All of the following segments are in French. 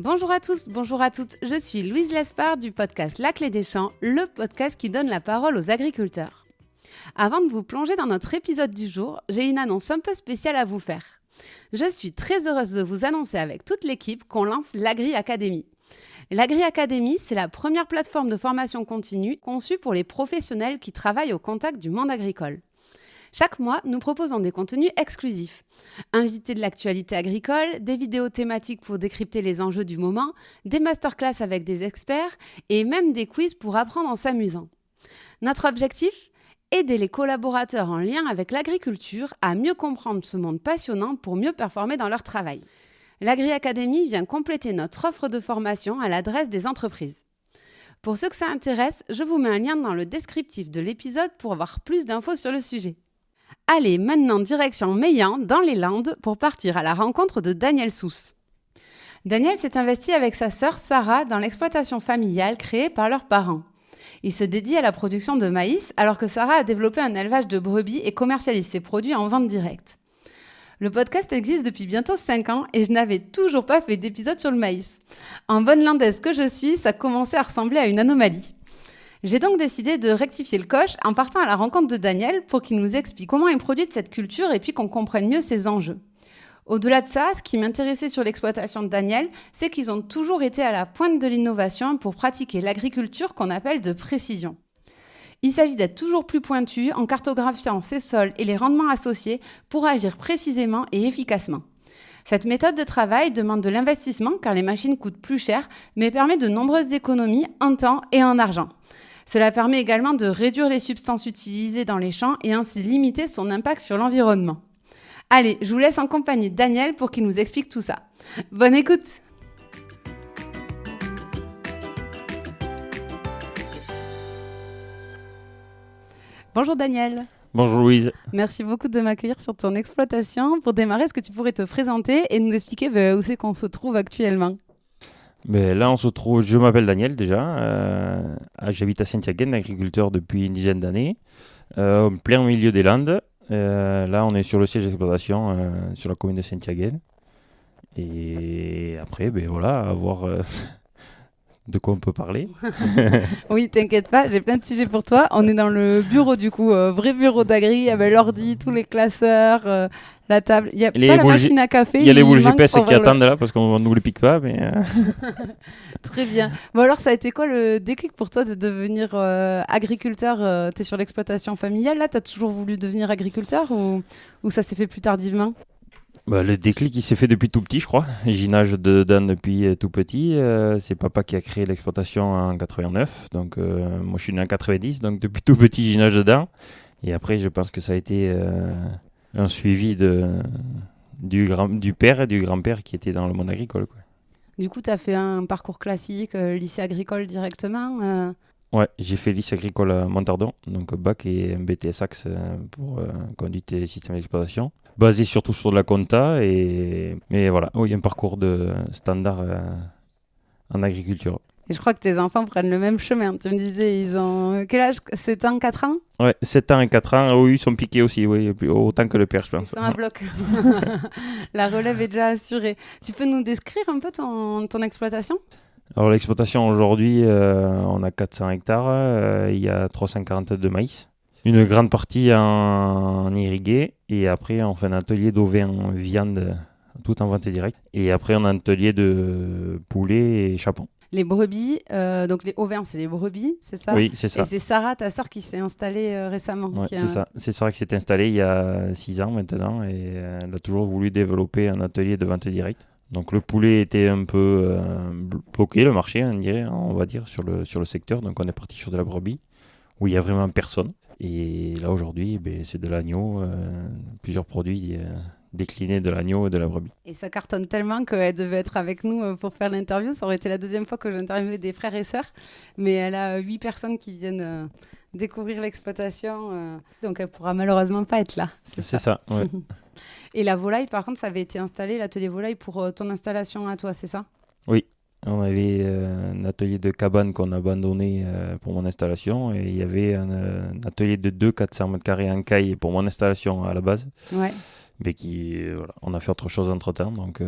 Bonjour à tous, bonjour à toutes, je suis Louise Lespard du podcast La Clé des Champs, le podcast qui donne la parole aux agriculteurs. Avant de vous plonger dans notre épisode du jour, j'ai une annonce un peu spéciale à vous faire. Je suis très heureuse de vous annoncer avec toute l'équipe qu'on lance l'Agri Academy. L'Agri Academy, c'est la première plateforme de formation continue conçue pour les professionnels qui travaillent au contact du monde agricole. Chaque mois, nous proposons des contenus exclusifs. Invités de l'actualité agricole, des vidéos thématiques pour décrypter les enjeux du moment, des masterclass avec des experts et même des quiz pour apprendre en s'amusant. Notre objectif ? Aider les collaborateurs en lien avec l'agriculture à mieux comprendre ce monde passionnant pour mieux performer dans leur travail. L'Agri Academy vient compléter notre offre de formation à l'adresse des entreprises. Pour ceux que ça intéresse, je vous mets un lien dans le descriptif de l'épisode pour avoir plus d'infos sur le sujet. Allez, maintenant direction Meillan, dans les Landes, pour partir à la rencontre de Daniel Sousse. Daniel s'est investi avec sa sœur Sarah dans l'exploitation familiale créée par leurs parents. Il se dédie à la production de maïs, alors que Sarah a développé un élevage de brebis et commercialise ses produits en vente directe. Le podcast existe depuis bientôt 5 ans et je n'avais toujours pas fait d'épisode sur le maïs. En bonne landaise que je suis, ça commençait à ressembler à une anomalie. J'ai donc décidé de rectifier le coche en partant à la rencontre de Daniel pour qu'il nous explique comment est produite cette culture et puis qu'on comprenne mieux ses enjeux. Au-delà de ça, ce qui m'intéressait sur l'exploitation de Daniel, c'est qu'ils ont toujours été à la pointe de l'innovation pour pratiquer l'agriculture qu'on appelle de précision. Il s'agit d'être toujours plus pointu en cartographiant ses sols et les rendements associés pour agir précisément et efficacement. Cette méthode de travail demande de l'investissement car les machines coûtent plus cher, mais permet de nombreuses économies en temps et en argent. Cela permet également de réduire les substances utilisées dans les champs et ainsi limiter son impact sur l'environnement. Allez, je vous laisse en compagnie de Daniel pour qu'il nous explique tout ça. Bonne écoute! Bonjour Daniel. Bonjour Louise. Merci beaucoup de m'accueillir sur ton exploitation. Pour démarrer, est-ce que tu pourrais te présenter et nous expliquer où c'est qu'on se trouve actuellement ? Là, on se trouve. Je m'appelle Daniel déjà. J'habite à Saint-Yaguen, agriculteur depuis une dizaine d'années, en plein milieu des Landes. Là, on est sur le siège d'exploitation sur la commune de Saint-Yaguen. Et après, voilà, à voir de quoi on peut parler. Oui, t'inquiète pas, j'ai plein de sujets pour toi. On est dans le bureau du coup, vrai bureau d'agri, avec l'ordi, tous les classeurs, la table. Il n'y a pas la machine à café. Il y a les boules GPS qui attendent là parce qu'on ne nous les pique pas. Mais Très bien. Bon alors, ça a été quoi le déclic pour toi de devenir agriculteur ? Tu es sur l'exploitation familiale là, tu as toujours voulu devenir agriculteur ou ça s'est fait plus tardivement ? Le déclic, il s'est fait depuis tout petit, je crois. J'y nage dedans depuis tout petit. C'est papa qui a créé l'exploitation en 89. Donc, moi, je suis né en 90. Donc, depuis tout petit, j'y nage dedans. Et après, je pense que ça a été un suivi du père et du grand-père qui étaient dans le monde agricole, quoi. Du coup, tu as fait un parcours classique, lycée agricole directement Ouais, j'ai fait lycée agricole à Montardon, donc bac et un BTS Axe pour conduite et système d'exploitation, basé surtout sur de la compta, mais voilà, il y a un parcours de standard en agriculture. Et je crois que tes enfants prennent le même chemin. Tu me disais, ils ont quel âge ? 7 ans, 4 ans ? Ouais, 7 ans et 4 ans, oui, ils sont piqués aussi, oui, autant que le père, je pense. Ils sont à bloc. La relève est déjà assurée. Tu peux nous décrire un peu ton exploitation ? Alors l'exploitation aujourd'hui, on a 400 hectares, il y a 340 de maïs. Une grande partie en irrigué et après on fait un atelier d'ovins en viande, tout en vente directe. Et après on a un atelier de poulet et chapon. Les brebis, donc les ovins c'est les brebis, c'est ça ? Oui, c'est ça. Et c'est Sarah, ta sœur, qui s'est installée récemment. Ouais, c'est ça. C'est Sarah qui s'est installée il y a 6 ans maintenant et elle a toujours voulu développer un atelier de vente directe. Donc le poulet était un peu bloqué, le marché, on va dire, sur le secteur. Donc on est parti sur de la brebis, où il n'y a vraiment personne. Et là aujourd'hui, c'est de l'agneau, plusieurs produits déclinés de l'agneau et de la brebis. Et ça cartonne tellement qu'elle devait être avec nous pour faire l'interview. Ça aurait été la deuxième fois que j'interviewais des frères et sœurs. Mais elle a 8 personnes qui viennent découvrir l'exploitation. Donc elle ne pourra malheureusement pas être là. C'est ça, ouais. Et la volaille, par contre, ça avait été installé, l'atelier volaille, pour ton installation à toi, c'est ça ? Oui, on avait un atelier de cabane qu'on a abandonné pour mon installation et il y avait un atelier de 400 m² en caille pour mon installation à la base. Ouais. Mais on a fait autre chose entre-temps, donc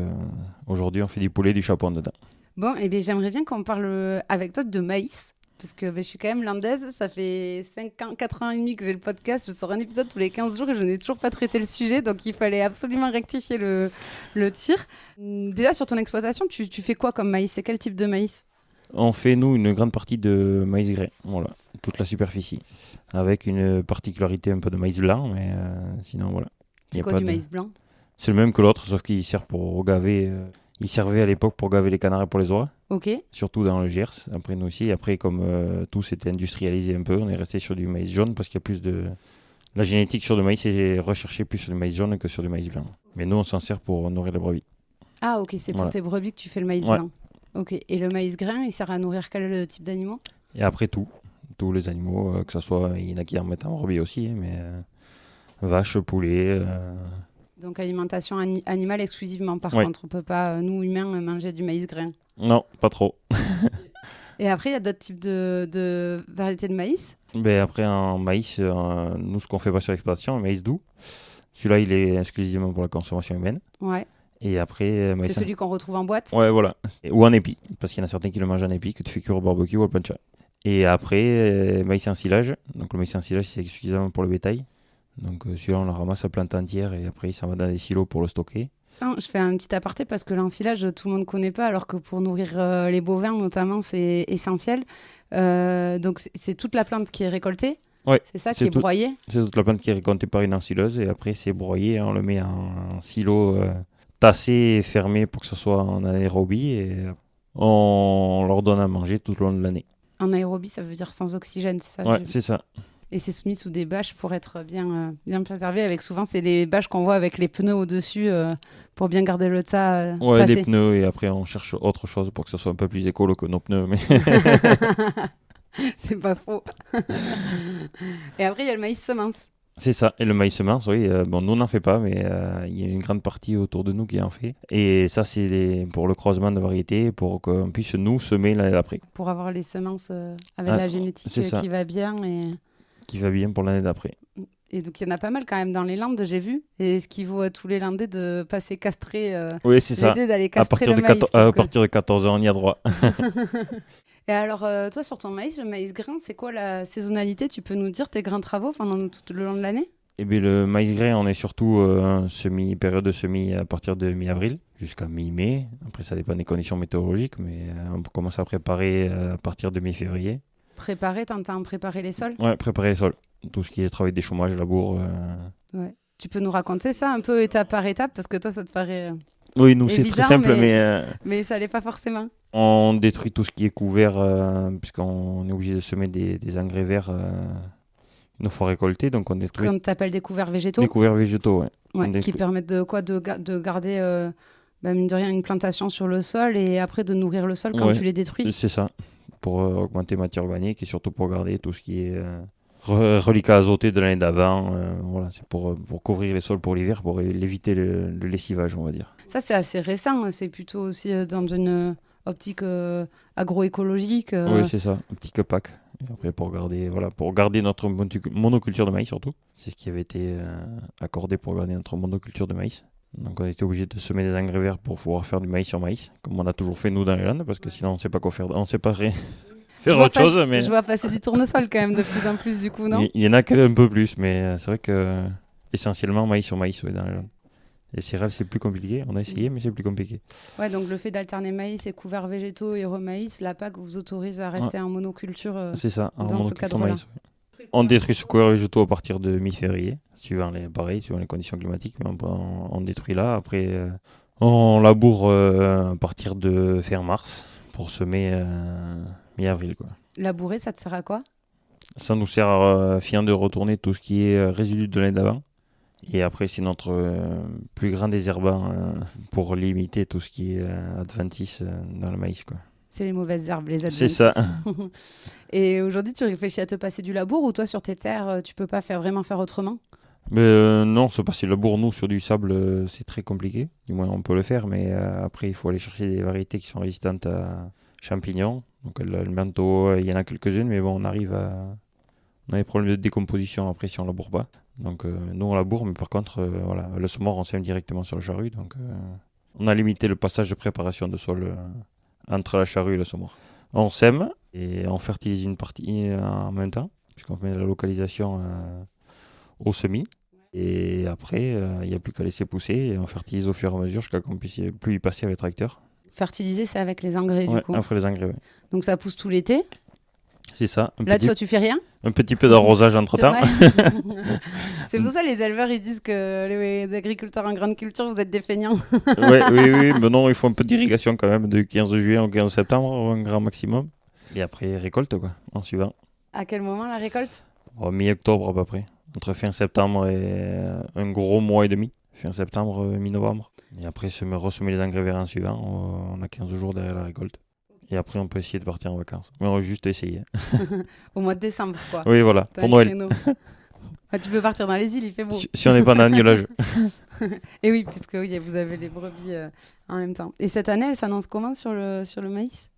aujourd'hui on fait du poulet et du chapon dedans. Bon, et bien j'aimerais bien qu'on parle avec toi de maïs. Parce que je suis quand même landaise, ça fait 5 ans, 4 ans et demi que j'ai le podcast, je sors un épisode tous les 15 jours et je n'ai toujours pas traité le sujet, donc il fallait absolument rectifier le tir. Déjà sur ton exploitation, tu fais quoi comme maïs? C'est quel type de maïs? On fait, nous, une grande partie de maïs grain, voilà, toute la superficie, avec une particularité un peu de maïs blanc, mais sinon, voilà. Y C'est a quoi pas du de- maïs blanc? C'est le même que l'autre, sauf qu'il sert pour gaver. Il servait à l'époque pour gaver les canards et pour les oies, Ok. surtout dans le Gers. Après, nous aussi. Après, comme tout s'était industrialisé un peu, on est resté sur du maïs jaune parce qu'il y a plus de. La génétique sur le maïs est recherchée plus sur du maïs jaune que sur du maïs blanc. Mais nous, on s'en sert pour nourrir les brebis. Ah ok, c'est pour Voilà. tes brebis que tu fais le maïs Ouais. blanc. Ok, et le maïs grain, il sert à nourrir quel type d'animaux? Et après, tous les animaux, que ce soit. Il y en a qui en mettent en brebis aussi, hein, mais vaches, poulets. Donc alimentation animale exclusivement par Ouais. contre, on peut pas, nous humains, manger du maïs grain. Non, pas trop. Et après, il y a d'autres types de variétés de maïs? Mais après, en maïs, nous, ce qu'on fait pas sur l'exploitation, le maïs doux. Celui-là, il est exclusivement pour la consommation humaine. Ouais, Et après, c'est maïs. celui qu'on retrouve en boîte? Ouais, voilà. Ou en épi, parce qu'il y en a certains qui le mangent en épi, que tu fais cuire au barbecue ou au plancha. Et après, maïs en silage. Donc le maïs en silage, c'est exclusivement pour le bétail. Donc celui-là, on le ramasse à plante entière et après, il s'en va dans des silos pour le stocker. Non, je fais un petit aparté parce que l'ensilage, tout le monde ne connaît pas, alors que pour nourrir les bovins, notamment, c'est essentiel. Donc, c'est toute la plante qui est récoltée. Ouais, C'est ça qui c'est est tout. broyé. C'est toute la plante qui est récoltée par une ensileuse et après, c'est broyé. On le met en silo tassé et fermé pour que ce soit en aérobie et on leur donne à manger tout au long de l'année. En aérobie, ça veut dire sans oxygène, c'est ça? Ouais, c'est ça. Et c'est soumis sous des bâches pour être bien préservé. Avec souvent, c'est les bâches qu'on voit avec les pneus au-dessus pour bien garder le tas Ouais, passé. des pneus et après, on cherche autre chose pour que ce soit un peu plus écolo que nos pneus. Mais C'est pas faux. Et après, il y a le maïs semence. c'est ça. Et le maïs semence, oui. Bon, nous, on n'en fait pas, mais il y a une grande partie autour de nous qui en fait. Et ça, c'est pour le croisement de variétés, pour qu'on puisse nous semer l'année d'après. Pour avoir les semences avec Ah, la génétique c'est ça. qui va bien. Qui va bien pour l'année d'après. Et donc, il y en a pas mal quand même dans les Landes, j'ai vu. Et ce qui vaut à tous les Landais de passer castrer, Oui, c'est ça. l'idée d'aller À castrer partir, le de maïs. 14, parce à que- partir de 14 ans, on y a droit. Et alors, toi, sur ton maïs, le maïs grain, c'est quoi la saisonnalité? Tu peux nous dire tes grains travaux pendant tout le long de l'année? Et bien, le maïs grain, on est surtout période de semis à partir de mi-avril jusqu'à mi-mai. Après, ça dépend des conditions météorologiques, mais on commence à préparer à partir de mi-février. Préparer, t'entends préparer les sols? Ouais, préparer les sols. Tout ce qui est travail d'échauffage, labour. Ouais. Tu peux nous raconter ça un peu étape par étape? Parce que toi, ça te paraît... Oui, nous, c'est Évident, très simple, mais ça l'est pas forcément. on détruit tout ce qui est couvert, puisqu'on est obligé de semer des engrais verts une fois récoltés. Donc, on Ce détruit qu'on t'appelle des couverts végétaux. des couverts végétaux. Ouais. Ouais, On qui détruit- permettent de quoi? De garder, mine de rien, une plantation sur le sol et après de nourrir le sol quand Ouais. tu les détruis. C'est ça, pour augmenter matière organique et surtout pour garder tout ce qui est reliquat azoté de l'année d'avant. Voilà, c'est pour couvrir les sols pour l'hiver, pour éviter le lessivage, on va dire. Ça, c'est assez récent. C'est plutôt aussi dans une optique agroécologique. Oui, c'est ça, un petit pack. Et après, pour garder notre monoculture de maïs surtout. C'est ce qui avait été accordé pour garder notre monoculture de maïs. Donc on était obligé de semer des engrais verts pour pouvoir faire du maïs sur maïs, comme on a toujours fait nous dans les Landes, parce que sinon on ne sait pas quoi faire, on ne sait pas faire Je vois autre chose. Mais Je vois passer du tournesol quand même de plus en plus du coup, non? il y en a un peu plus, mais c'est vrai que essentiellement maïs sur maïs dans les Landes. Les céréales c'est plus compliqué, on a essayé mais c'est plus compliqué. Ouais, donc le fait d'alterner maïs et couverts végétaux et remaïs, la PAC vous autorise à rester en monoculture. C'est ça, en dans ce monoculture cadre-là. maïs. Ouais. On détruit ce couvert végétaux à partir de mi-février, suivant les conditions climatiques, mais on détruit là. Après, on laboure à partir de fin mars pour semer mi-avril, quoi. Labourer, ça te sert à quoi? Ça nous sert fiant de retourner tout ce qui est résidu de l'année d'avant. Et après, c'est notre plus grand désherbant pour limiter tout ce qui est adventice dans le maïs, quoi. C'est les mauvaises herbes, les adventices. C'est ça. Et aujourd'hui, tu réfléchis à te passer du labour ou toi, sur tes terres, tu peux pas vraiment faire autrement? Mais non, se passer le labour, nous, sur du sable, c'est très compliqué. Du moins, on peut le faire, mais après, il faut aller chercher des variétés qui sont résistantes à champignons. Donc, le manteau, il y en a quelques-unes, mais bon, on a des problèmes de décomposition après si on laboure pas. Donc, nous, on laboure, mais par contre, voilà, le semoir, on sème directement sur le charrue. Donc, on a limité le passage de préparation de sol entre la charrue et le semoir. On sème et on fertilise une partie en même temps, puisqu'on met la localisation au semis. Et après, il n'y a plus qu'à laisser pousser et on fertilise au fur et à mesure jusqu'à qu'on puisse plus y passer avec les tracteurs. Fertiliser, c'est avec les engrais, Ouais, du coup. après les engrais, ouais. Donc ça pousse tout l'été. C'est ça. Là, toi, tu fais rien? Un petit peu d'arrosage entre-temps. C'est pour ça les éleveurs, ils disent que les agriculteurs en grande culture, vous êtes des feignants. Oui, mais non, il faut un peu d'irrigation quand même, de 15 juillet au 15 septembre, un grand maximum. Et après, récolte, quoi, en suivant. À quel moment la récolte? Mi-octobre à peu près. Entre fin septembre et un gros mois et demi. Fin septembre, mi-novembre. Et après, ressemer les engrais verts en suivant. On a 15 jours derrière la récolte. Et après, on peut essayer de partir en vacances. Mais on va juste essayer. Au mois de décembre, quoi. Oui, voilà, pour Noël. Tu peux partir dans les îles, il fait beau. Si on n'est pas dans l'agnelage. Et oui, puisque vous avez les brebis en même temps. Et cette année, elle s'annonce comment sur le maïs?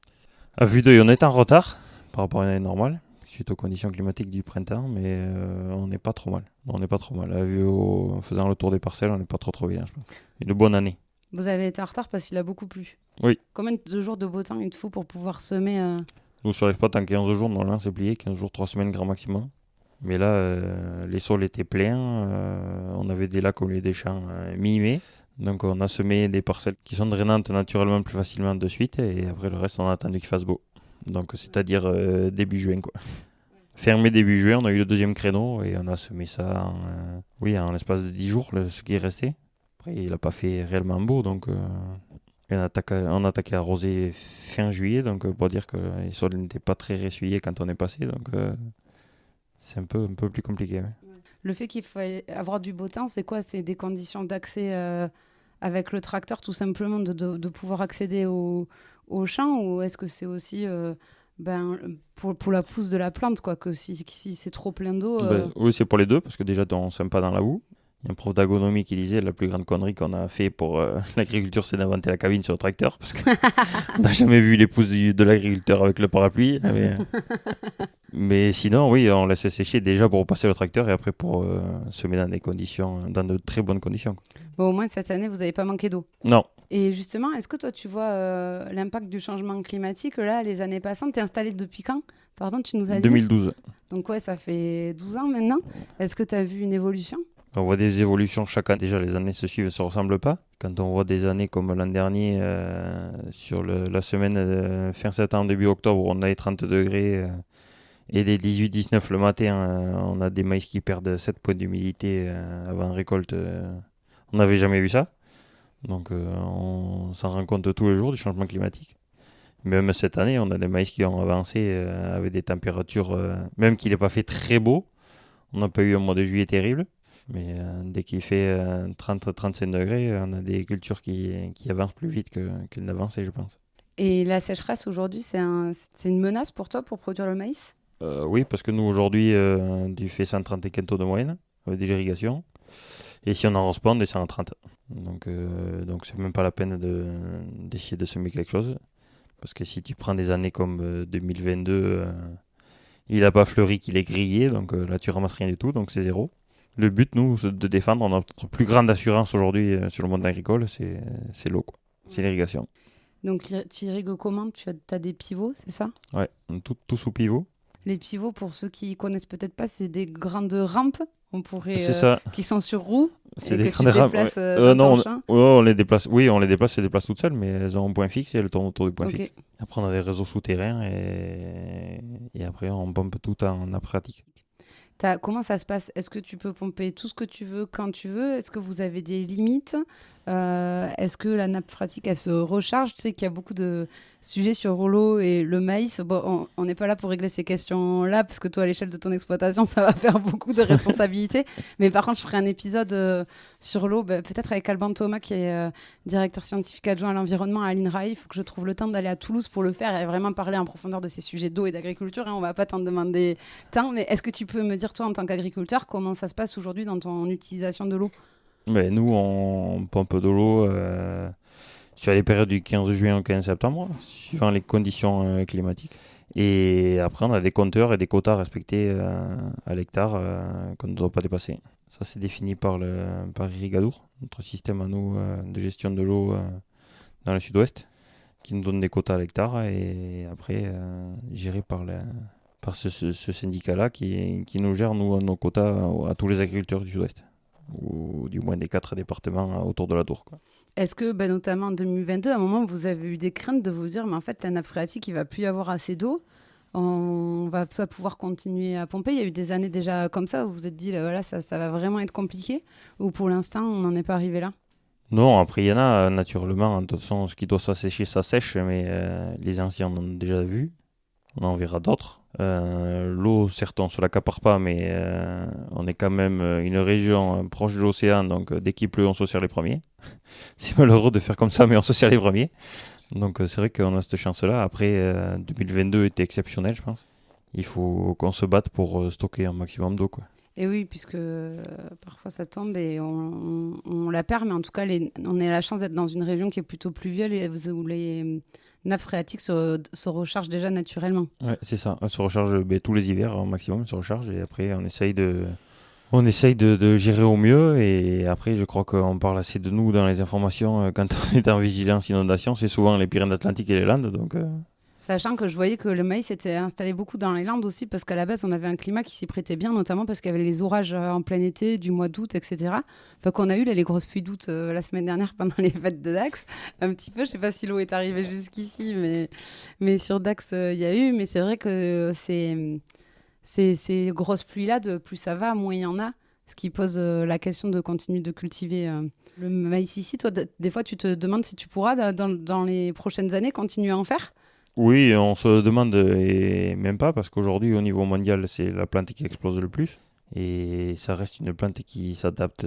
À vue d'œil, on est en retard par rapport à une année normale, suite aux conditions climatiques du printemps, mais on n'est pas trop mal. En faisant le tour des parcelles, on n'est pas trop bien, je pense. Une bonne année. Vous avez été en retard parce qu'il a beaucoup plu. Oui. Combien de jours de beau temps il te faut pour pouvoir semer Nous, sur les spots, en 15 jours, normalement, c'est plié. 15 jours, 3 semaines, grand maximum. Mais là, les sols étaient pleins. On avait des lacs au milieu des champs mi-mai. Donc, on a semé des parcelles qui sont drainantes naturellement plus facilement de suite. Et après, le reste, on a attendu qu'il fasse beau. Donc, c'est-à-dire début juin, quoi. Fermé début juin, on a eu le deuxième créneau et on a semé ça en l'espace de 10 jours, ce qui est resté. Après, il n'a pas fait réellement beau, donc on a attaqué à arroser fin juillet, donc pour dire que les sols n'étaient pas très ressuyés quand on est passé, donc c'est un peu plus compliqué. Ouais. Le fait qu'il faut avoir du beau temps, c'est quoi? C'est des conditions d'accès avec le tracteur, tout simplement, de pouvoir accéder au champ, ou est-ce que c'est aussi pour la pousse de la plante, quoi, que si c'est trop plein d'eau... Oui, c'est pour les deux, parce que déjà, on ne sème pas dans la boue. Il y a un prof d'agronomie qui disait la plus grande connerie qu'on a fait pour l'agriculture, c'est d'inventer la cabine sur le tracteur, parce qu'on n'a jamais vu les pousses de l'agriculteur avec le parapluie. Mais sinon, oui, on laisse sécher déjà pour passer le tracteur et après pour semer dans dans de très bonnes conditions. Bon, au moins, cette année, vous n'avez pas manqué d'eau. Non. Et justement, est-ce que toi, tu vois l'impact du changement climatique, là, les années passantes? Tu es installé depuis quand? Pardon, tu nous as dit 2012. Donc, ouais, ça fait 12 ans maintenant. Est-ce que tu as vu une évolution? On voit des évolutions chaque année. Déjà, les années se suivent, ne se ressemblent pas. Quand on voit des années comme l'an dernier, sur la semaine fin septembre, début octobre, où on a les 30 degrés et des 18-19 le matin, on a des maïs qui perdent 7 points d'humidité avant récolte. On n'avait jamais vu ça. Donc, on s'en rend compte tous les jours du changement climatique. Même cette année, on a des maïs qui ont avancé avec des températures, même qu'il n'est pas fait très beau. On n'a pas eu un mois de juillet terrible. Mais dès qu'il fait 30-35 degrés, on a des cultures qui avancent plus vite qu'elles n'avançaient, je pense. Et la sécheresse aujourd'hui, c'est une menace pour toi pour produire le maïs? Oui, parce que nous aujourd'hui, tu fais 130 quintaux de moyenne avec des irrigations. Et si on arrose pas, on descend à 30. Donc c'est même pas la peine d'essayer de semer quelque chose. Parce que si tu prends des années comme 2022, il n'a pas fleuri, qu'il est grillé. Donc là, tu ramasses rien du tout, donc c'est zéro. Le but, nous, c'est de défendre. Notre plus grande assurance aujourd'hui sur le monde agricole, c'est l'eau, quoi. C'est l'irrigation. Donc, tu irrigues comment? Tu as des pivots, c'est ça? Ouais, tout sous pivot. Les pivots, pour ceux qui connaissent peut-être pas, c'est des grandes rampes, on pourrait, c'est ça. Qui sont sur roues. C'est et des que tu grandes rampes. déplaces Non, ton champ. on les déplace. Oui, on les déplace toutes seules, mais elles ont un point fixe et elles tournent autour du point Ok. fixe. Après, on a des réseaux souterrains et après, on pompe tout en pratique. Comment ça se passe? Est-ce que tu peux pomper tout ce que tu veux quand tu veux? Est-ce que vous avez des limites? Est-ce que la nappe phréatique, elle se recharge? Tu sais qu'il y a beaucoup de sujets sur l'eau et le maïs. Bon, on n'est pas là pour régler ces questions-là, parce que toi, à l'échelle de ton exploitation, ça va faire beaucoup de responsabilités. Mais par contre, je ferai un épisode sur l'eau, peut-être avec Alban Thomas, qui est directeur scientifique adjoint à l'environnement à l'INRAE. Il faut que je trouve le temps d'aller à Toulouse pour le faire et vraiment parler en profondeur de ces sujets d'eau et d'agriculture. On ne va pas t'en demander tant, mais est-ce que tu peux me dire, toi, en tant qu'agriculteur, comment ça se passe aujourd'hui dans ton utilisation de l'eau? Nous, on pompe de l'eau sur les périodes du 15 juin au 15 septembre, suivant les conditions climatiques. Et après, on a des compteurs et des quotas respectés à l'hectare qu'on ne doit pas dépasser. Ça, c'est défini par Irrigadour, notre système à nous de gestion de l'eau dans le sud-ouest, qui nous donne des quotas à l'hectare et après géré par ce syndicat-là qui nous gère nos quotas à tous les agriculteurs du Sud-Ouest, ou du moins des 4 départements autour de la Dour, quoi. Est-ce que, notamment en 2022, à un moment, vous avez eu des craintes de vous dire, mais en fait, la nappe phréatique, il ne va plus y avoir assez d'eau, on va pas pouvoir continuer à pomper? Il y a eu des années déjà comme ça où vous vous êtes dit, là, voilà, ça va vraiment être compliqué, ou pour l'instant, on n'en est pas arrivé là? Non, après il y en a naturellement, de toute façon ce qui doit s'assécher ça sèche, mais les anciens on en a déjà vu, on en verra d'autres. L'eau certes on se l'accapare pas, mais on est quand même une région proche de l'océan, donc dès qu'il pleut on se sert les premiers. C'est malheureux de faire comme ça, mais on se sert les premiers. Donc c'est vrai qu'on a cette chance-là. Après 2022 était exceptionnel, je pense. Il faut qu'on se batte pour stocker un maximum d'eau, quoi. Et oui, puisque parfois ça tombe et on la perd, mais en tout cas, on a la chance d'être dans une région qui est plutôt pluvieuse et où les nappes phréatiques se rechargent déjà naturellement. Ouais, c'est ça. Elle se recharge tous les hivers au maximum, elle se recharge et après on essaye de gérer au mieux. Et après, je crois qu'on parle assez de nous dans les informations quand on est en vigilance inondation. C'est souvent les Pyrénées-Atlantiques et les Landes, donc. Sachant que je voyais que le maïs était installé beaucoup dans les Landes aussi, parce qu'à la base, on avait un climat qui s'y prêtait bien, notamment parce qu'il y avait les orages en plein été, du mois d'août, etc. Enfin, qu'on a eu les grosses pluies d'août la semaine dernière pendant les fêtes de Dax. Un petit peu, je ne sais pas si l'eau est arrivée jusqu'ici, mais sur Dax, il y a eu. Mais c'est vrai que ces grosses pluies-là, plus ça va, moins il y en a. Ce qui pose la question de continuer de cultiver le maïs ici. Toi, des fois, tu te demandes si tu pourras, dans les prochaines années, continuer à en faire? Oui, on se demande, et même pas, parce qu'aujourd'hui, au niveau mondial, c'est la plante qui explose le plus. Et ça reste une plante qui s'adapte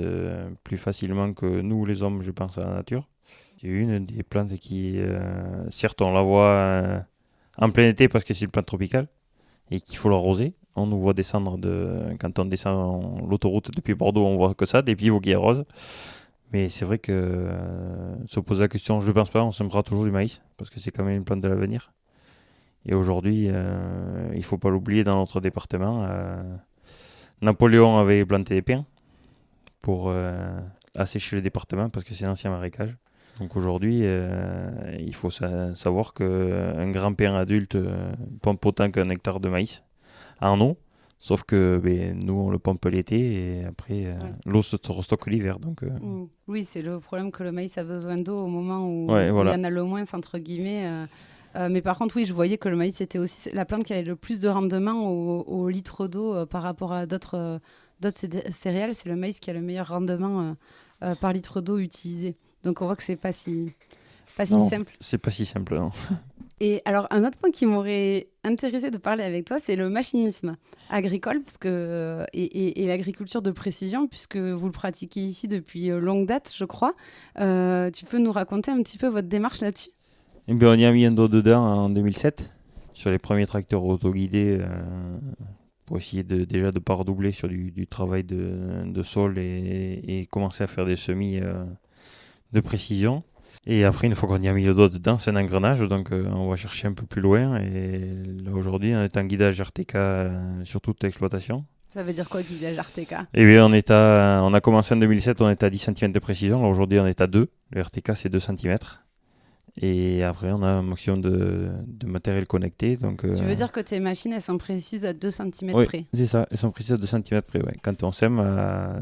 plus facilement que nous, les hommes, je pense, à la nature. C'est une des plantes qui, certes, on la voit en plein été parce que c'est une plante tropicale et qu'il faut l'arroser. On nous voit descendre quand on descend l'autoroute depuis Bordeaux, on voit que ça, des pivots qui arrosent. Mais c'est vrai que se poser la question, je ne pense pas, on sèmera toujours du maïs parce que c'est quand même une plante de l'avenir. Et aujourd'hui, il ne faut pas l'oublier dans notre département. Napoléon avait planté des pins pour assécher le département parce que c'est un ancien marécage. Donc aujourd'hui, il faut savoir qu'un grand pin adulte pompe autant qu'un hectare de maïs en eau. Sauf que nous, on le pompe l'été et après, l'eau se restocke l'hiver. Donc, Oui, c'est le problème que le maïs a besoin d'eau au moment où, ouais, où voilà. il y en a le moins, entre guillemets. Mais par contre, oui, je voyais que le maïs était aussi la plante qui avait le plus de rendement au litre d'eau par rapport à d'autres céréales. C'est le maïs qui a le meilleur rendement par litre d'eau utilisé. Donc on voit que c'est pas si simple. C'est pas si simple, non. Et alors, un autre point qui m'aurait intéressé de parler avec toi, c'est le machinisme agricole et l'agriculture de précision, puisque vous le pratiquez ici depuis longue date, je crois. Tu peux nous raconter un petit peu votre démarche là-dessus? Eh bien, on y a mis un doigt dedans en 2007, sur les premiers tracteurs autoguidés, pour essayer déjà de ne pas redoubler sur du travail de sol et commencer à faire des semis de précision. Et après, une fois qu'on y a mis le doigt dedans, c'est un engrenage, donc on va chercher un peu plus loin. Et là, aujourd'hui, on est en guidage RTK sur toute l'exploitation. Ça veut dire quoi, guidage RTK? Eh bien, on a commencé en 2007, on est à 10 cm de précision. Là, aujourd'hui, on est à 2. Le RTK, c'est 2 cm. Et après, on a un maximum de matériel connecté. Donc, tu veux dire que tes machines, elles sont précises à 2 cm oui, près? C'est ça, elles sont précises à 2 cm près. Ouais. Quand on sème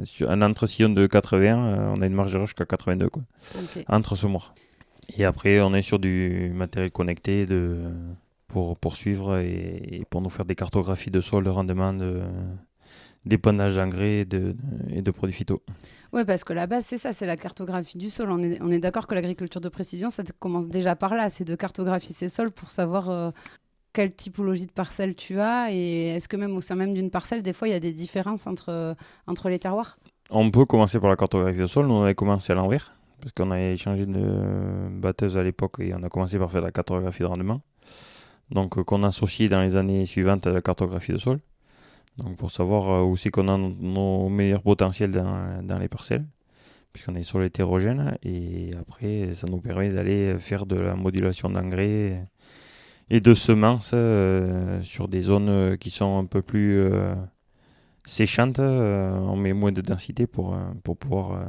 sur un entre-sillon de 80, on a une marge d'erreur jusqu'à 82, quoi, entre semoirs. Et après, on est sur du matériel connecté pour poursuivre et pour nous faire des cartographies de sol, de rendement, d'épandage d'engrais et de produits phyto. Oui, parce que la base, c'est ça, c'est la cartographie du sol. On est d'accord que l'agriculture de précision, ça commence déjà par là, c'est de cartographier ces sols pour savoir quelle typologie de parcelle tu as et est-ce que même au sein même d'une parcelle, des fois, il y a des différences entre les terroirs? On peut commencer par la cartographie de sol. Nous, on avait commencé à l'envers parce qu'on avait échangé de batteuse à l'époque et on a commencé par faire la cartographie de rendement. Donc, qu'on associe dans les années suivantes à la cartographie de sol. Donc pour savoir où c'est qu'on a nos meilleurs potentiels dans les parcelles, puisqu'on est sur l'hétérogène, et après ça nous permet d'aller faire de la modulation d'engrais et de semences sur des zones qui sont un peu plus séchantes. On met moins de densité pour pouvoir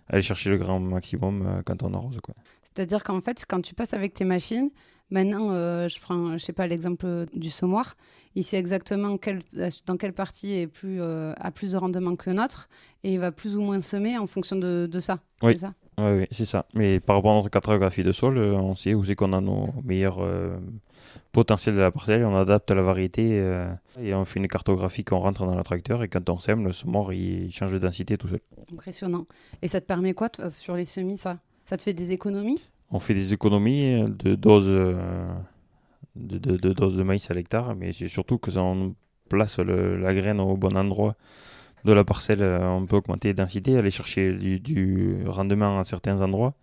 aller chercher le grand maximum quand on arrose, quoi. C'est-à-dire qu'en fait, quand tu passes avec tes machines, maintenant, je prends, je sais pas, l'exemple du semoir, il sait exactement dans quelle partie a plus de rendement que notre, et il va plus ou moins semer en fonction de ça. Oui. C'est ça. Oui, c'est ça. Mais par rapport à notre cartographie de sol, on sait où c'est qu'on a nos meilleurs potentiels de la parcelle, on adapte la variété et on fait une cartographie qu'on rentre dans le tracteur et quand on sème, le semoir il change de densité tout seul. Impressionnant. Et ça te permet quoi sur les semis, ça te fait des économies? On fait des économies de doses de doses de maïs à l'hectare, mais c'est surtout que ça on place la graine au bon endroit de la parcelle, on peut augmenter la densité, aller chercher du rendement à certains endroits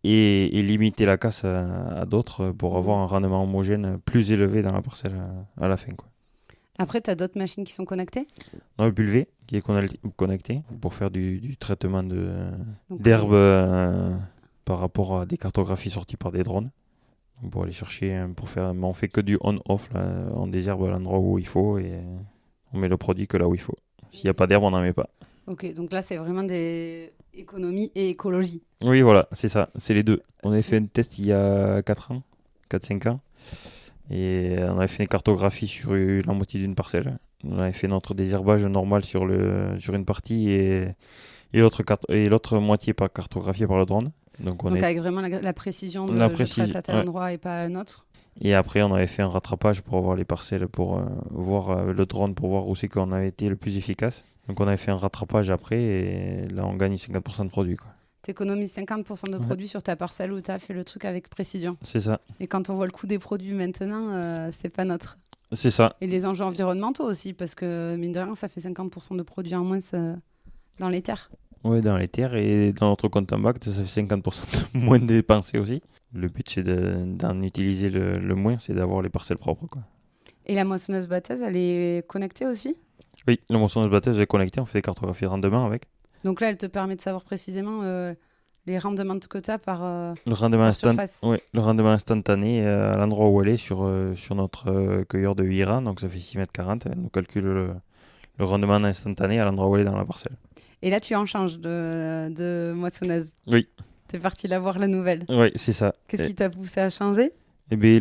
et limiter la casse à d'autres pour avoir un rendement homogène plus élevé dans la parcelle à la fin, quoi. Après, tu as d'autres machines qui sont connectées? On a le pulvé qui est connecté pour faire du traitement d'herbes par rapport à des cartographies sorties par des drones. Donc pour aller chercher, mais on fait que du on-off, là. On désherbe à l'endroit où il faut et on met le produit que là où il faut. S'il n'y a pas d'herbe, on n'en met pas. Ok, donc là, c'est vraiment des économies et écologie. Oui, voilà, c'est ça, c'est les deux. On avait fait un test il y a 4-5 ans. Et on avait fait une cartographie sur la moitié d'une parcelle. On avait fait notre désherbage normal sur une partie et l'autre moitié cartographiée par le drone. Donc avec vraiment la précision de je traite à tel endroit et pas à un autre. Et après, on avait fait un rattrapage pour voir les parcelles, pour voir le drone, pour voir où c'est qu'on a été le plus efficace. Donc on avait fait un rattrapage après et là, on gagne 50% de produits, quoi. Tu économises 50% de produits sur ta parcelle où tu as fait le truc avec précision. C'est ça. Et quand on voit le coût des produits maintenant, c'est pas notre. C'est ça. Et les enjeux environnementaux aussi, parce que mine de rien, ça fait 50% de produits en moins dans les terres. Oui, dans les terres et dans notre compte en banque, ça fait 50% de moins dépensés aussi. Le but, c'est d'en utiliser le moins, c'est d'avoir les parcelles propres, quoi. Et la moissonneuse-batteuse, elle est connectée aussi? Oui, la moissonneuse-batteuse est connectée, on fait des cartographies de rendement avec. Donc là, elle te permet de savoir précisément les rendements que tu as par surface. Oui, le rendement instantané à l'endroit où elle est sur notre cueilleur de 8 rangs, donc ça fait 6,40 m. Elle nous calcule le rendement instantané à l'endroit où elle est dans la parcelle. Et là, tu en changes de moissonneuse. Oui. Tu es parti la voir la nouvelle. Oui, c'est ça. Qu'est-ce qui t'a poussé à changer? Eh bien,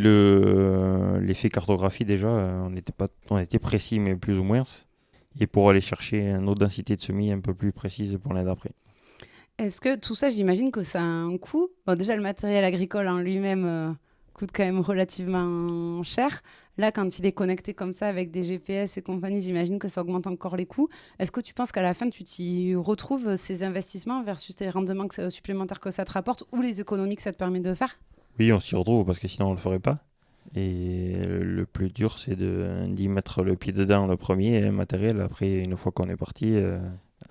l'effet cartographie, déjà, on était précis, mais plus ou moins. Et pour aller chercher une autre densité de semis un peu plus précise pour l'année d'après. Est-ce que tout ça, j'imagine que ça a un coût? Bon, déjà, le matériel agricole en lui-même coûte quand même relativement cher. Là, quand il est connecté comme ça avec des GPS et compagnie, j'imagine que ça augmente encore les coûts. Est-ce que tu penses qu'à la fin, tu t'y retrouves ces investissements versus les rendements supplémentaires que ça te rapporte ou les économies que ça te permet de faire? Oui, on s'y retrouve parce que sinon, on ne le ferait pas. Et le plus dur, c'est d'y mettre le pied dedans, le premier matériel. Après, une fois qu'on est parti,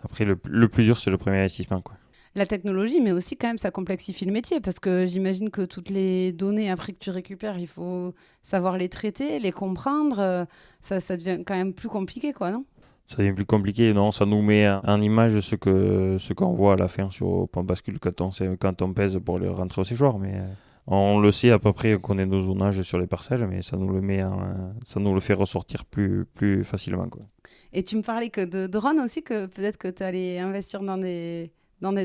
après, le plus dur, c'est le premier investissement, quoi. La technologie, mais aussi quand même, ça complexifie le métier parce que j'imagine que toutes les données après que tu récupères, il faut savoir les traiter, les comprendre. Ça devient quand même plus compliqué, quoi, non? Ça devient plus compliqué, non? Ça nous met en image ce qu'on voit à la fin sur Pan Bascule quand on pèse pour le rentrer au séchoir. Mais on le sait à peu près, on connaît nos zonages sur les parcelles, mais ça nous le fait ressortir plus facilement, quoi. Et tu me parlais que de drones aussi, que peut-être que tu allais investir dans des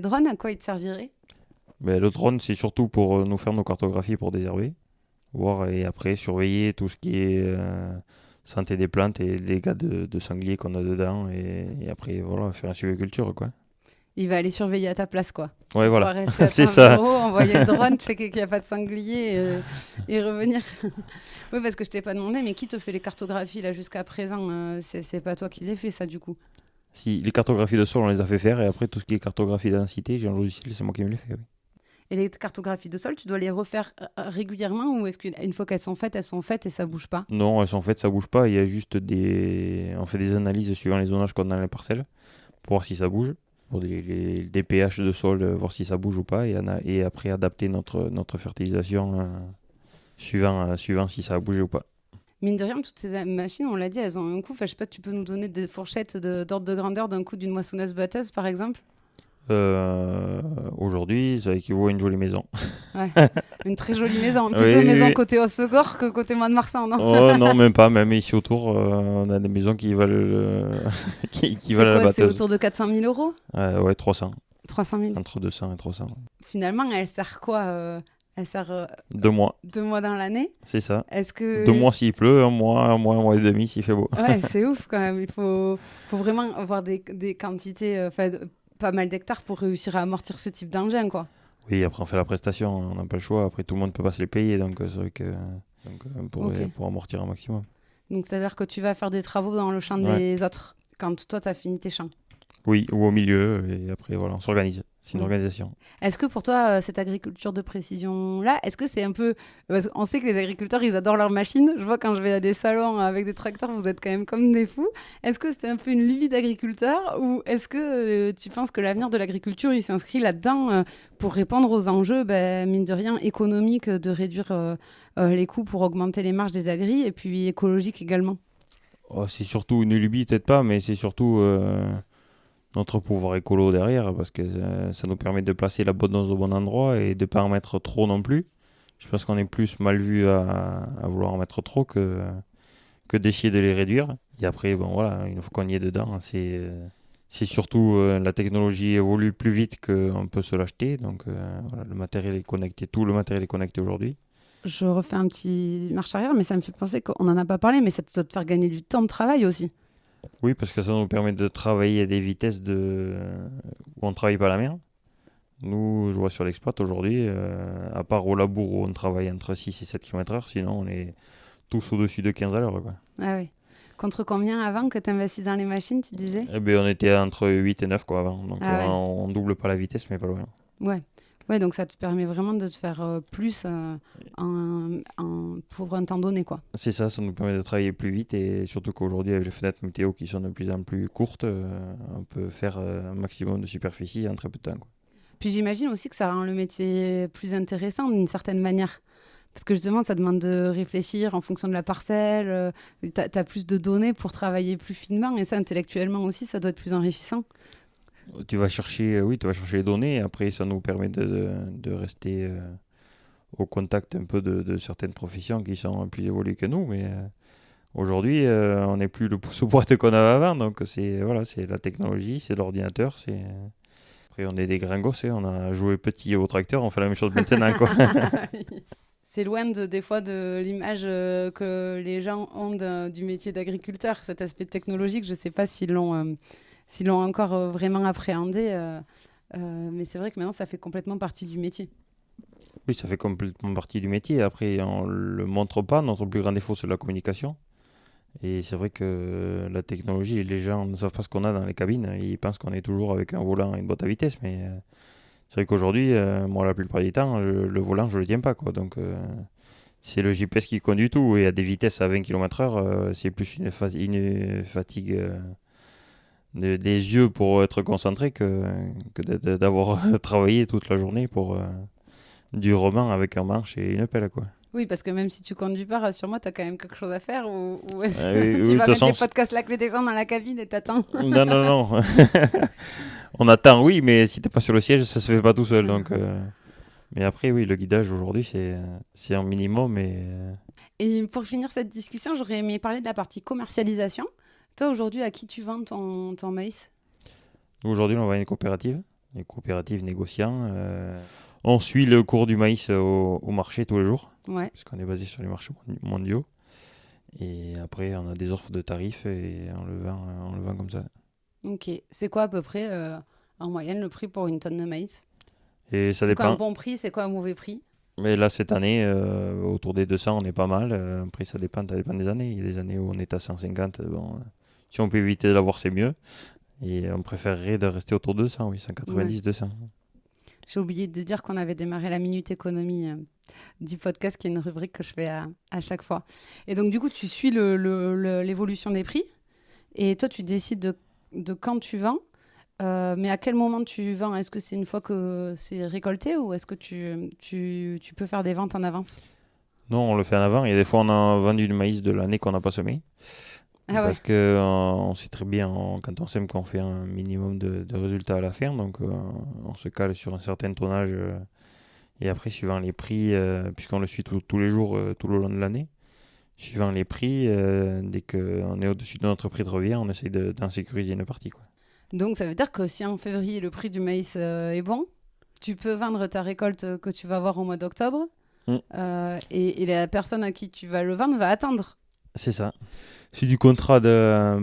drones. À quoi ils te serviraient? Le drone, c'est surtout pour nous faire nos cartographies pour désherber, voir et après surveiller tout ce qui est santé des plantes et les dégâts de sangliers qu'on a dedans et après voilà, faire un suivi culture, quoi. Il va aller surveiller à ta place, quoi. Ouais, voilà. C'est ça. Envoyer le drone, checker qu'il n'y a pas de sanglier et revenir. Oui, parce que je t'ai pas demandé, mais qui te fait les cartographies là jusqu'à présent? C'est pas toi qui les fais, ça, du coup? Si, les cartographies de sol, on les a fait faire et après tout ce qui est cartographie de densité, j'ai un logiciel, c'est moi qui me les fais, oui. Et les cartographies de sol, tu dois les refaire régulièrement ou est-ce qu'une fois qu'elles sont faites et ça bouge pas? Non, elles sont faites, ça bouge pas. Il y a juste on fait des analyses suivant les zonages qu'on a dans les parcelles pour voir si ça bouge. Pour des pH de sol, voir si ça bouge ou pas et après adapter notre fertilisation suivant si ça a bougé ou pas. Mine de rien, toutes ces machines, on l'a dit, elles ont un coût. Enfin, je sais pas, tu peux nous donner des fourchettes d'ordre de grandeur d'un coût d'une moissonneuse-batteuse, par exemple? Aujourd'hui, ça équivaut à une jolie maison. Ouais, une très jolie maison. Plutôt maison côté Hossegor que côté Mont-de-Marsan, non? Oh non, même pas. Même ici autour, on a des maisons qui valent qui valent la batteuse. C'est autour de 400 000 euros? Ouais, 300. 300 000. Entre 200 et 300. Finalement, elle sert quoi Elle sert 2 mois. 2 mois dans l'année. C'est ça. Est-ce que... 2 mois s'il pleut, un mois et demi s'il fait beau. Ouais, c'est ouf quand même. Il faut vraiment avoir des quantités, pas mal d'hectares pour réussir à amortir ce type d'engin, quoi. Oui, après on fait la prestation, on n'a pas le choix. Après tout le monde ne peut pas se les payer, donc c'est vrai que pour amortir un maximum. Donc c'est-à-dire que tu vas faire des travaux dans le champ des autres quand toi tu as fini tes champs. Oui, ou au milieu, et après voilà, on s'organise. C'est une organisation. Est-ce que pour toi, cette agriculture de précision-là, est-ce que c'est un peu... Parce qu'on sait que les agriculteurs, ils adorent leurs machines. Je vois quand je vais à des salons avec des tracteurs, vous êtes quand même comme des fous. Est-ce que c'est un peu une lubie d'agriculteur ou est-ce que tu penses que l'avenir de l'agriculture, il s'inscrit là-dedans pour répondre aux enjeux, mine de rien, économiques, de réduire les coûts pour augmenter les marges des agris et puis écologiques également? C'est surtout une lubie, peut-être pas, mais c'est surtout... notre pouvoir écolo derrière, parce que ça nous permet de placer la bonne dose au bon endroit et de ne pas en mettre trop non plus. Je pense qu'on est plus mal vu à vouloir en mettre trop que d'essayer de les réduire. Et après, bon voilà, une fois qu'on y est dedans, c'est surtout la technologie évolue plus vite qu'on peut se l'acheter. Donc voilà, le matériel est connecté, tout le matériel est connecté aujourd'hui. Je refais un petit marche arrière, mais ça me fait penser qu'on n'en a pas parlé, mais ça doit te faire gagner du temps de travail aussi. Oui, parce que ça nous permet de travailler à des vitesses où on ne travaille pas la mer. Nous, je vois sur l'exploit aujourd'hui, à part au labour où on travaille entre 6 et 7 km/h, sinon on est tous au-dessus de 15 à l'heure. Quoi. Ah oui. Contre combien avant que tu investisses dans les machines, tu disais? Eh bien, on était entre 8 et 9 quoi, avant. Donc on double pas la vitesse, mais pas loin. Ouais, donc ça te permet vraiment de te faire plus pour un temps donné, quoi. C'est ça nous permet de travailler plus vite et surtout qu'aujourd'hui, avec les fenêtres météo qui sont de plus en plus courtes, on peut faire un maximum de superficie en très peu de temps. Quoi. Puis j'imagine aussi que ça rend le métier plus intéressant d'une certaine manière. Parce que justement, ça demande de réfléchir en fonction de la parcelle. Tu as plus de données pour travailler plus finement et ça, intellectuellement aussi, ça doit être plus enrichissant. Tu vas chercher les données et après ça nous permet de rester au contact un peu de certaines professions qui sont plus évoluées que nous, mais aujourd'hui on n'est plus le pouce au boîte qu'on avait avant, donc c'est la technologie, c'est l'ordinateur, après on est des gringos, on a joué petit au tracteur, on fait la même chose maintenant quoi. C'est loin des fois de l'image que les gens ont du métier d'agriculteur, cet aspect technologique, je ne sais pas s'ils l'ont encore vraiment appréhendé. Mais c'est vrai que maintenant, ça fait complètement partie du métier. Oui, ça fait complètement partie du métier. Après, on ne le montre pas. Notre plus grand défaut, c'est la communication. Et c'est vrai que la technologie, les gens ne savent pas ce qu'on a dans les cabines. Ils pensent qu'on est toujours avec un volant et une boîte à vitesse. Mais c'est vrai qu'aujourd'hui, moi, la plupart du temps, le volant, je ne le tiens pas. Quoi. Donc, c'est le GPS qui conduit tout. Et à des vitesses à 20 km/h, c'est plus une fatigue... des yeux pour être concentré que d'avoir travaillé toute la journée pour du roman avec un manche et une pelle, quoi. Oui, parce que même si tu conduis pas, rassure-moi, tu as quand même quelque chose à faire ou est-ce que tu vas mettre des podcasts La Clé des gens dans la cabine et t'attends? Non. On attend, oui, mais si t'es pas sur le siège, ça se fait pas tout seul. Donc, mais après, oui, le guidage aujourd'hui, c'est un minimum. Et pour finir cette discussion, j'aurais aimé parler de la partie commercialisation. Toi, aujourd'hui, à qui tu vends ton maïs? Aujourd'hui, on vend une coopérative, les coopératives négociants. On suit le cours du maïs au marché tous les jours, parce qu'on est basé sur les marchés mondiaux. Et après, on a des offres de tarifs et on le vend comme ça. Ok. C'est quoi à peu près, en moyenne, le prix pour une tonne de maïs? Et ça dépend. C'est quoi un bon prix? C'est quoi un mauvais prix? Mais là, cette année, autour des 200, on est pas mal. Après, ça dépend des années. Il y a des années où on est à 150. Si on peut éviter de l'avoir, c'est mieux. Et on préférerait de rester autour de 200, oui, 190, 200. J'ai oublié de dire qu'on avait démarré la Minute Économie du podcast, qui est une rubrique que je fais à chaque fois. Et donc, du coup, tu suis l'évolution des prix. Et toi, tu décides de quand tu vends. Mais à quel moment tu vends? Est-ce que c'est une fois que c'est récolté ou est-ce que tu peux faire des ventes en avance? Non, on le fait en avant. Et des fois, on a vendu du maïs de l'année qu'on n'a pas semé. Parce qu'on sait très bien, quand on sème, qu'on fait un minimum de résultats à la ferme. Donc, on se cale sur un certain tonnage. Et après, suivant les prix, puisqu'on le suit tous les jours, tout le long de l'année, suivant les prix, dès qu'on est au-dessus de notre prix de revient, on essaie d'en sécuriser une partie, quoi. Donc ça veut dire que si en février le prix du maïs est bon, tu peux vendre ta récolte que tu vas avoir au mois d'octobre et la personne à qui tu vas le vendre va attendre. C'est ça. C'est du contrat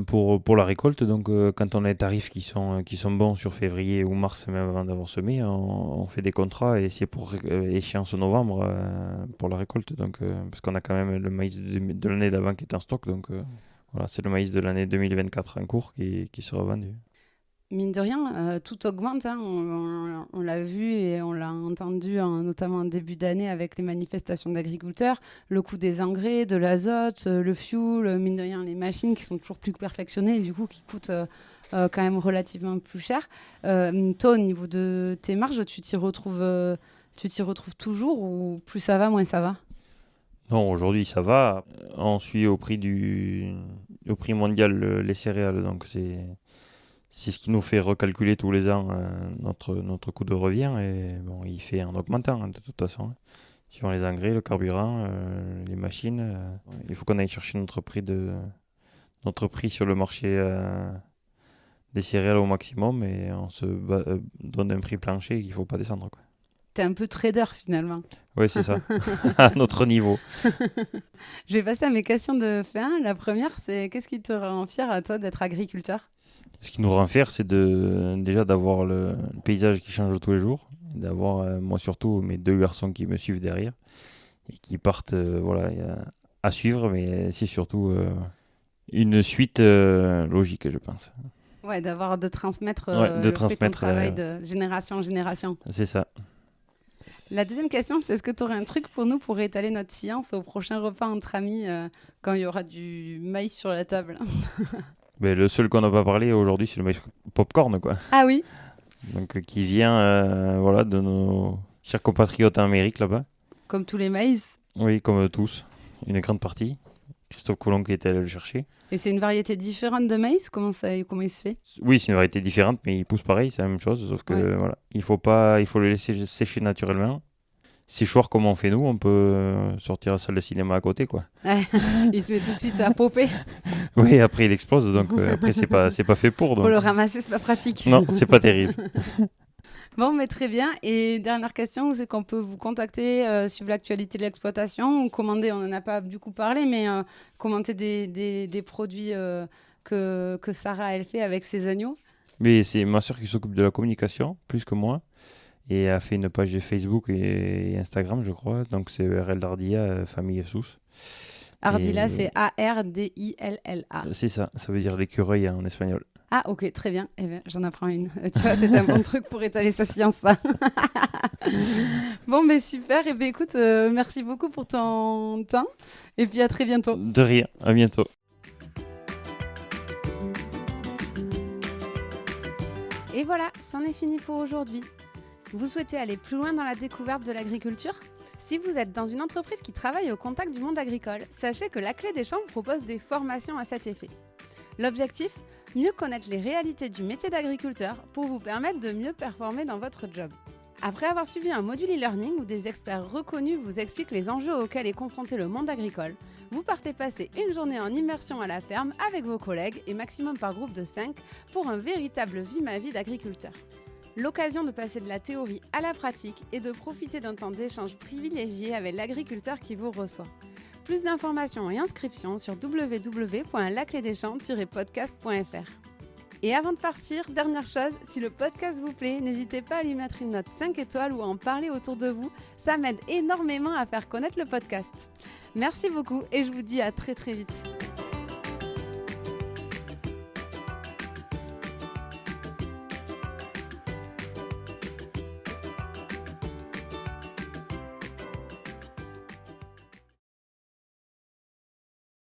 pour la récolte. Donc, quand on a des tarifs qui sont bons sur février ou mars, même avant d'avoir semé, on fait des contrats et c'est pour échéance novembre pour la récolte. Donc, parce qu'on a quand même le maïs de l'année d'avant qui est en stock. Donc, voilà, c'est le maïs de l'année 2024 en cours qui sera vendu. Mine de rien, tout augmente. Hein. On l'a vu et on l'a entendu notamment en début d'année avec les manifestations d'agriculteurs. Le coût des engrais, de l'azote, le fuel, mine de rien, les machines qui sont toujours plus perfectionnées et du coup qui coûtent quand même relativement plus cher. Toi, au niveau de tes marges, tu t'y retrouves toujours ou plus ça va, moins ça va? Non, aujourd'hui ça va. On suit au prix mondial les céréales. Donc, c'est ce qui nous fait recalculer tous les ans notre coût de revient et bon, il fait en augmentant de toute façon. Suivant les engrais, le carburant, les machines, il faut qu'on aille chercher notre prix sur le marché des céréales au maximum et on se donne un prix plancher qu'il ne faut pas descendre, quoi. T'es un peu trader finalement. Oui, c'est ça, à notre niveau. Je vais passer à mes questions de fin. La première, c'est qu'est-ce qui te rend fier à toi d'être agriculteur? Ce qui nous rend fiers, c'est déjà d'avoir le paysage qui change tous les jours, et d'avoir, moi surtout, mes 2 garçons qui me suivent derrière et qui partent à suivre, mais c'est surtout une suite logique, je pense. Ouais, de transmettre ton travail de génération en génération. C'est ça. La deuxième question, c'est est-ce que tu aurais un truc pour nous pour étaler notre science au prochain repas entre amis quand il y aura du maïs sur la table? Mais le seul qu'on n'a pas parlé aujourd'hui, c'est le maïs popcorn, quoi. Ah oui. Donc, qui vient de nos chers compatriotes en Amérique, là-bas. Comme tous les maïs. Oui, comme tous. Une grande partie. Christophe Colomb qui était allé le chercher. Et c'est une variété différente de maïs? Comment il se fait? Oui, c'est une variété différente, mais il pousse pareil, c'est la même chose. Sauf que voilà, il faut le laisser sécher naturellement. Séchoir comme on fait nous, on peut sortir la salle de cinéma à côté, quoi. Il se met tout de suite à popper. Oui, après il explose, donc après c'est pas fait pour. Donc... Pour le ramasser, c'est pas pratique. Non, c'est pas terrible. Bon, mais très bien. Et dernière question, c'est qu'on peut vous contacter, suivre l'actualité de l'exploitation ou commander, on n'en a pas du coup parlé, mais commenter des produits que Sarah, elle fait avec ses agneaux. Mais c'est ma soeur qui s'occupe de la communication, plus que moi. Et a fait une page Facebook et Instagram, je crois. Donc c'est RL Ardilla, famille Sous. Ardilla, c'est A-R-D-I-L-L-A. C'est ça veut dire l'écureuil en espagnol. Ah, ok, très bien. Eh bien, j'en apprends une. Tu vois, c'est un bon truc pour étaler sa science, ça. Bon, mais super. Eh bien, écoute, merci beaucoup pour ton temps. Et puis, à très bientôt. De rien, à bientôt. Et voilà, c'en est fini pour aujourd'hui. Vous souhaitez aller plus loin dans la découverte de l'agriculture ? Si vous êtes dans une entreprise qui travaille au contact du monde agricole, sachez que la Clé des Champs propose des formations à cet effet. L'objectif ? Mieux connaître les réalités du métier d'agriculteur pour vous permettre de mieux performer dans votre job. Après avoir suivi un module e-learning où des experts reconnus vous expliquent les enjeux auxquels est confronté le monde agricole, vous partez passer une journée en immersion à la ferme avec vos collègues et maximum par groupe de 5 pour un véritable vie-ma-vie d'agriculteur. L'occasion de passer de la théorie à la pratique et de profiter d'un temps d'échange privilégié avec l'agriculteur qui vous reçoit. Plus d'informations et inscriptions sur www.laclédeschamps-podcast.fr. Et avant de partir, dernière chose, si le podcast vous plaît, n'hésitez pas à lui mettre une note 5 étoiles ou à en parler autour de vous. Ça m'aide énormément à faire connaître le podcast. Merci beaucoup et je vous dis à très très vite.